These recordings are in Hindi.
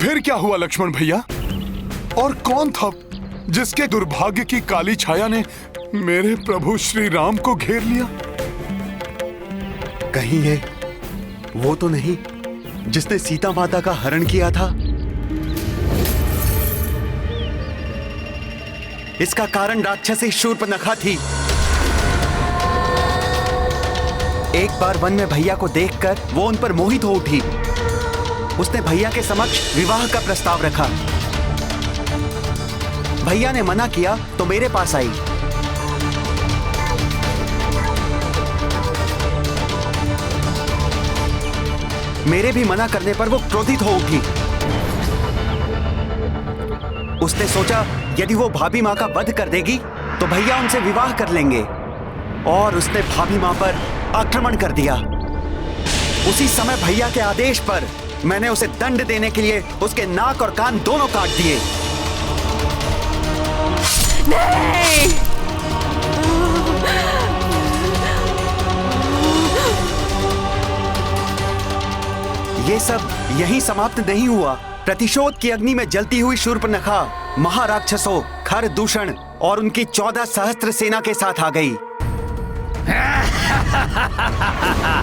फिर क्या हुआ लक्ष्मण भैया? और कौन था जिसके दुर्भाग्य की काली छाया ने मेरे प्रभु श्री राम को घेर लिया? कहीं ये वो तो नहीं जिसने सीता माता का हरण किया था? इसका कारण राक्षसी शूर्पणखा थी। एक बार वन में भैया को देखकर वो उन पर मोहित हो उठी। उसने भैया के समक्ष विवाह का प्रस्ताव रखा। भैया ने मना किया तो मेरे पास आई। मेरे भी मना करने पर वो क्रोधित हो उठी। उसने सोचा यदि वो भाभी माँ का वध कर देगी तो भैया उनसे विवाह कर लेंगे, और उसने भाभी माँ पर आक्रमण कर दिया। उसी समय भैया के आदेश पर मैंने उसे दंड देने के लिए उसके नाक और कान दोनों काट दिए। नहीं! ये सब यहीं समाप्त नहीं हुआ। प्रतिशोध की अग्नि में जलती हुई शूर्पणखा महाराक्षसों खरदूषण और उनकी 14 सहस्त्र सेना के साथ आ गई।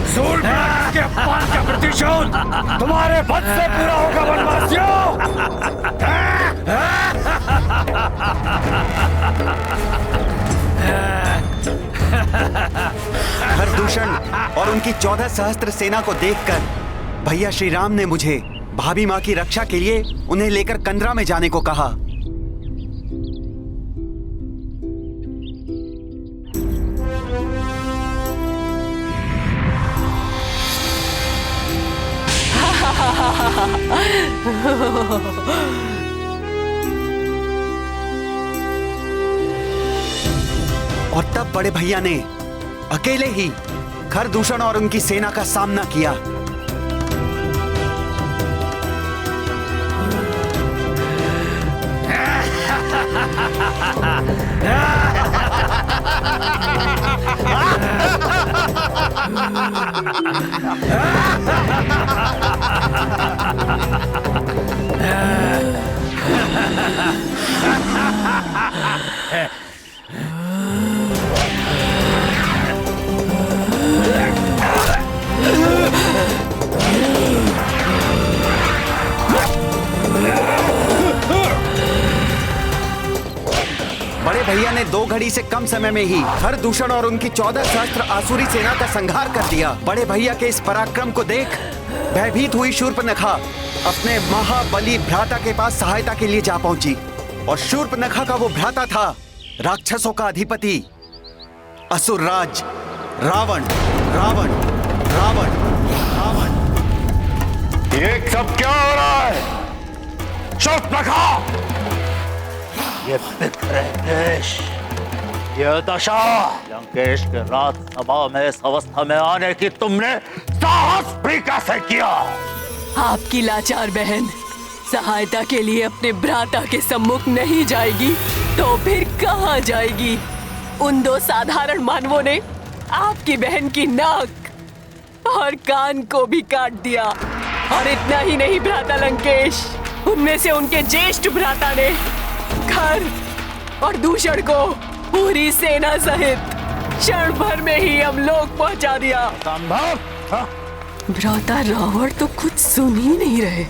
शूर्पणखा के अपमान का प्रतिशोध तुम्हारे वध से पूरा होगा वनवासियों। खरदूषण और उनकी 14 सहस्त्र सेना को देखकर भैया श्री राम ने मुझे भाभी माँ की रक्षा के लिए उन्हें लेकर कंदरा में जाने को कहा। और तब बड़े भैया ने अकेले ही खरदूषण और उनकी सेना का सामना किया। बड़े भैया ने 2 घड़ी से कम समय में ही खरदूषण और उनकी 14 सहस्त्र आसुरी सेना का संहार कर दिया। बड़े भैया के इस पराक्रम को देख भयभीत हुई शूर्पणखा अपने महाबली भ्राता के पास सहायता के लिए जा पहुंची। और शूर्पणखा का वो भ्राता था राक्षसों का अधिपति असुरराज रावण। रावण रावण रावण। ये सब क्या हो रहा है? शूर्पणखा, ये बिखरे देश, ये दशा, लंकेश के राजसभा में इस अवस्था में आने की तुमने साहस भी कैसे किया? आपकी लाचार बहन सहायता के लिए अपने भ्राता के सम्मुख नहीं जाएगी तो फिर कहाँ जाएगी? उन 2 साधारण मानवों ने आपकी बहन की नाक और कान को भी काट दिया। और इतना ही नहीं भ्राता लंकेश, उनमें से उनके ज्येष्ठ भ्राता ने खर और दूषण को पूरी सेना सहित क्षण भर में ही हम लोग पहुंचा दिया। संभव? भ्राता रावण तो कुछ सुन ही नहीं रहे,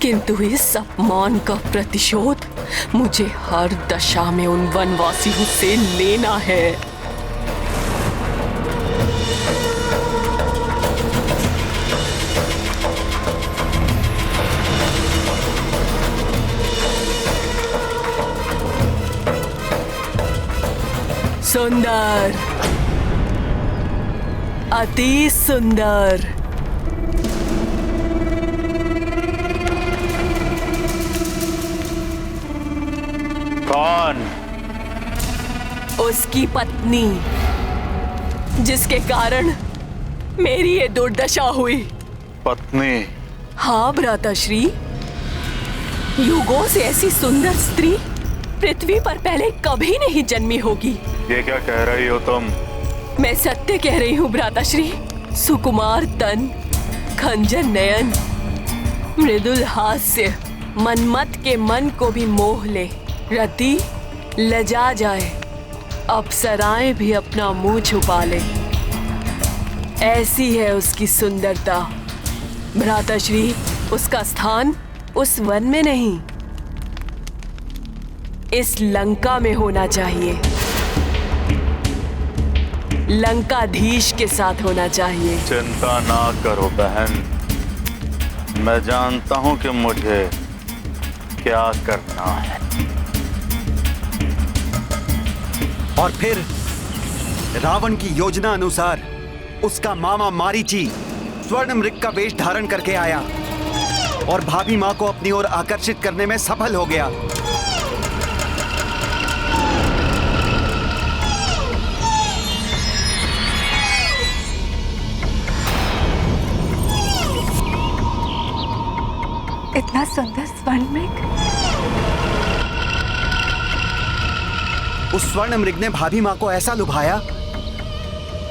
किंतु इस अपमान का प्रतिशोध मुझे हर दशा में उन वनवासियों से लेना है। सुंदर, अति सुंदर। कौन? उसकी पत्नी, जिसके कारण मेरी ये दुर्दशा हुई। पत्नी? हाँ भ्राताश्री, युगों से ऐसी सुंदर स्त्री पृथ्वी पर पहले कभी नहीं जन्मी होगी। ये क्या कह रही हो तुम? मैं सत्य कह रही हूँ भ्राताश्री। सुकुमार तन, खंजर नयन, मृदुल हास्य मनमत के मन को भी मोह ले। रति लजा जाए, अप्सराएं भी अपना मुंह छुपा ले। ऐसी है उसकी सुंदरता। भ्राताश्री, उसका स्थान उस वन में नहीं, इस लंका में होना चाहिए। लंकाधीश के साथ होना चाहिए। चिंता ना करो बहन, मैं जानता हूं कि मुझे क्या करना है। और फिर रावण की योजना अनुसार उसका मामा मारीची स्वर्ण मृग का वेश धारण करके आया और भाभी मां को अपनी ओर आकर्षित करने में सफल हो गया। इतना सुंदर स्वर्ण मृग। उस स्वर्ण मृग ने भाभी मां को ऐसा लुभाया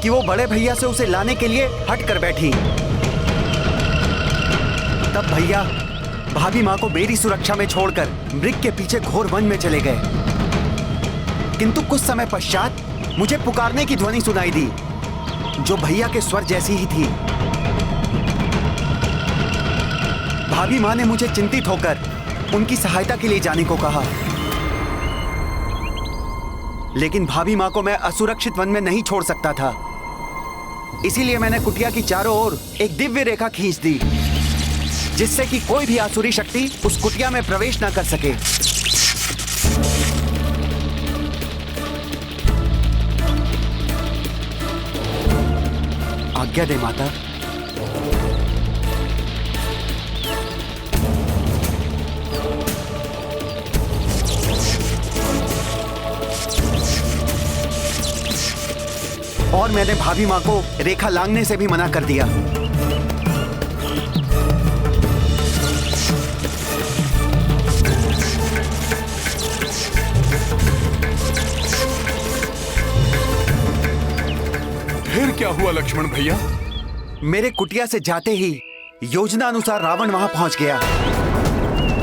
कि वो बड़े भैया से उसे लाने के लिए हट कर बैठी। तब भैया भाभी मां को मेरी सुरक्षा में छोड़कर मृग के पीछे घोर वन में चले गए। किंतु कुछ समय पश्चात मुझे पुकारने की ध्वनि सुनाई दी, जो भैया के स्वर जैसी ही थी। भाभी मां ने मुझे चिंतित होकर उनकी सहायता के लिए जाने को कहा, लेकिन भाभी मां को मैं असुरक्षित वन में नहीं छोड़ सकता था। इसीलिए मैंने कुटिया की चारों ओर एक दिव्य रेखा खींच दी, जिससे कि कोई भी आसुरी शक्ति उस कुटिया में प्रवेश ना कर सके। आज्ञा दे माता। और मैंने भाभी मां को रेखा लांघने से भी मना कर दिया। फिर क्या हुआ लक्ष्मण भैया? मेरे कुटिया से जाते ही योजना अनुसार रावण वहां पहुंच गया।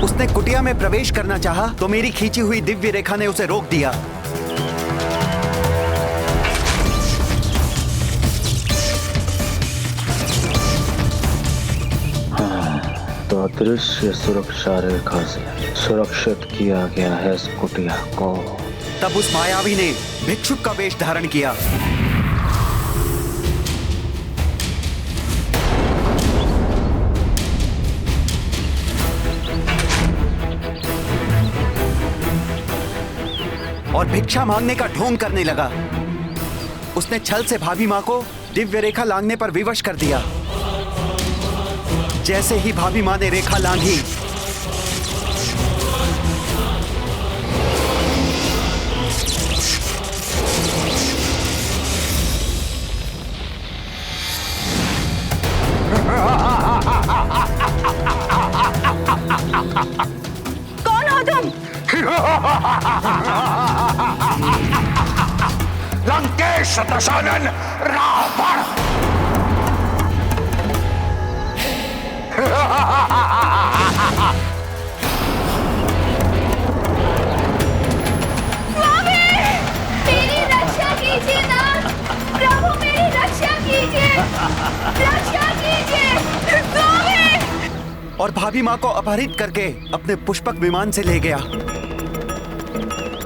उसने कुटिया में प्रवेश करना चाहा तो मेरी खींची हुई दिव्य रेखा ने उसे रोक दिया। तो अदृश्य सुरक्षा रेखा से सुरक्षित किया गया है इस कुटिया को। तब उस मायावी ने भिक्षुक का वेश धारण किया। और भिक्षा मांगने का ढोंग करने लगा। उसने छल से भाभी मां को दिव्य रेखा लांघने पर विवश कर दिया। जैसे ही भाभी मां ने रेखा लांघी, कौन हो तुम? लंकेश दशानन रावण। स्वामी, मेरी रक्षा कीजिए नाथ। प्रभु मेरी रक्षा कीजिए, रक्षा कीजिए स्वामी। और भाभी मां को अपहरित करके अपने पुष्पक विमान से ले गया।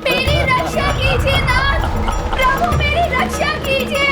मेरी रक्षा कीजिए नाथ। प्रभु मेरी रक्षा कीजिए,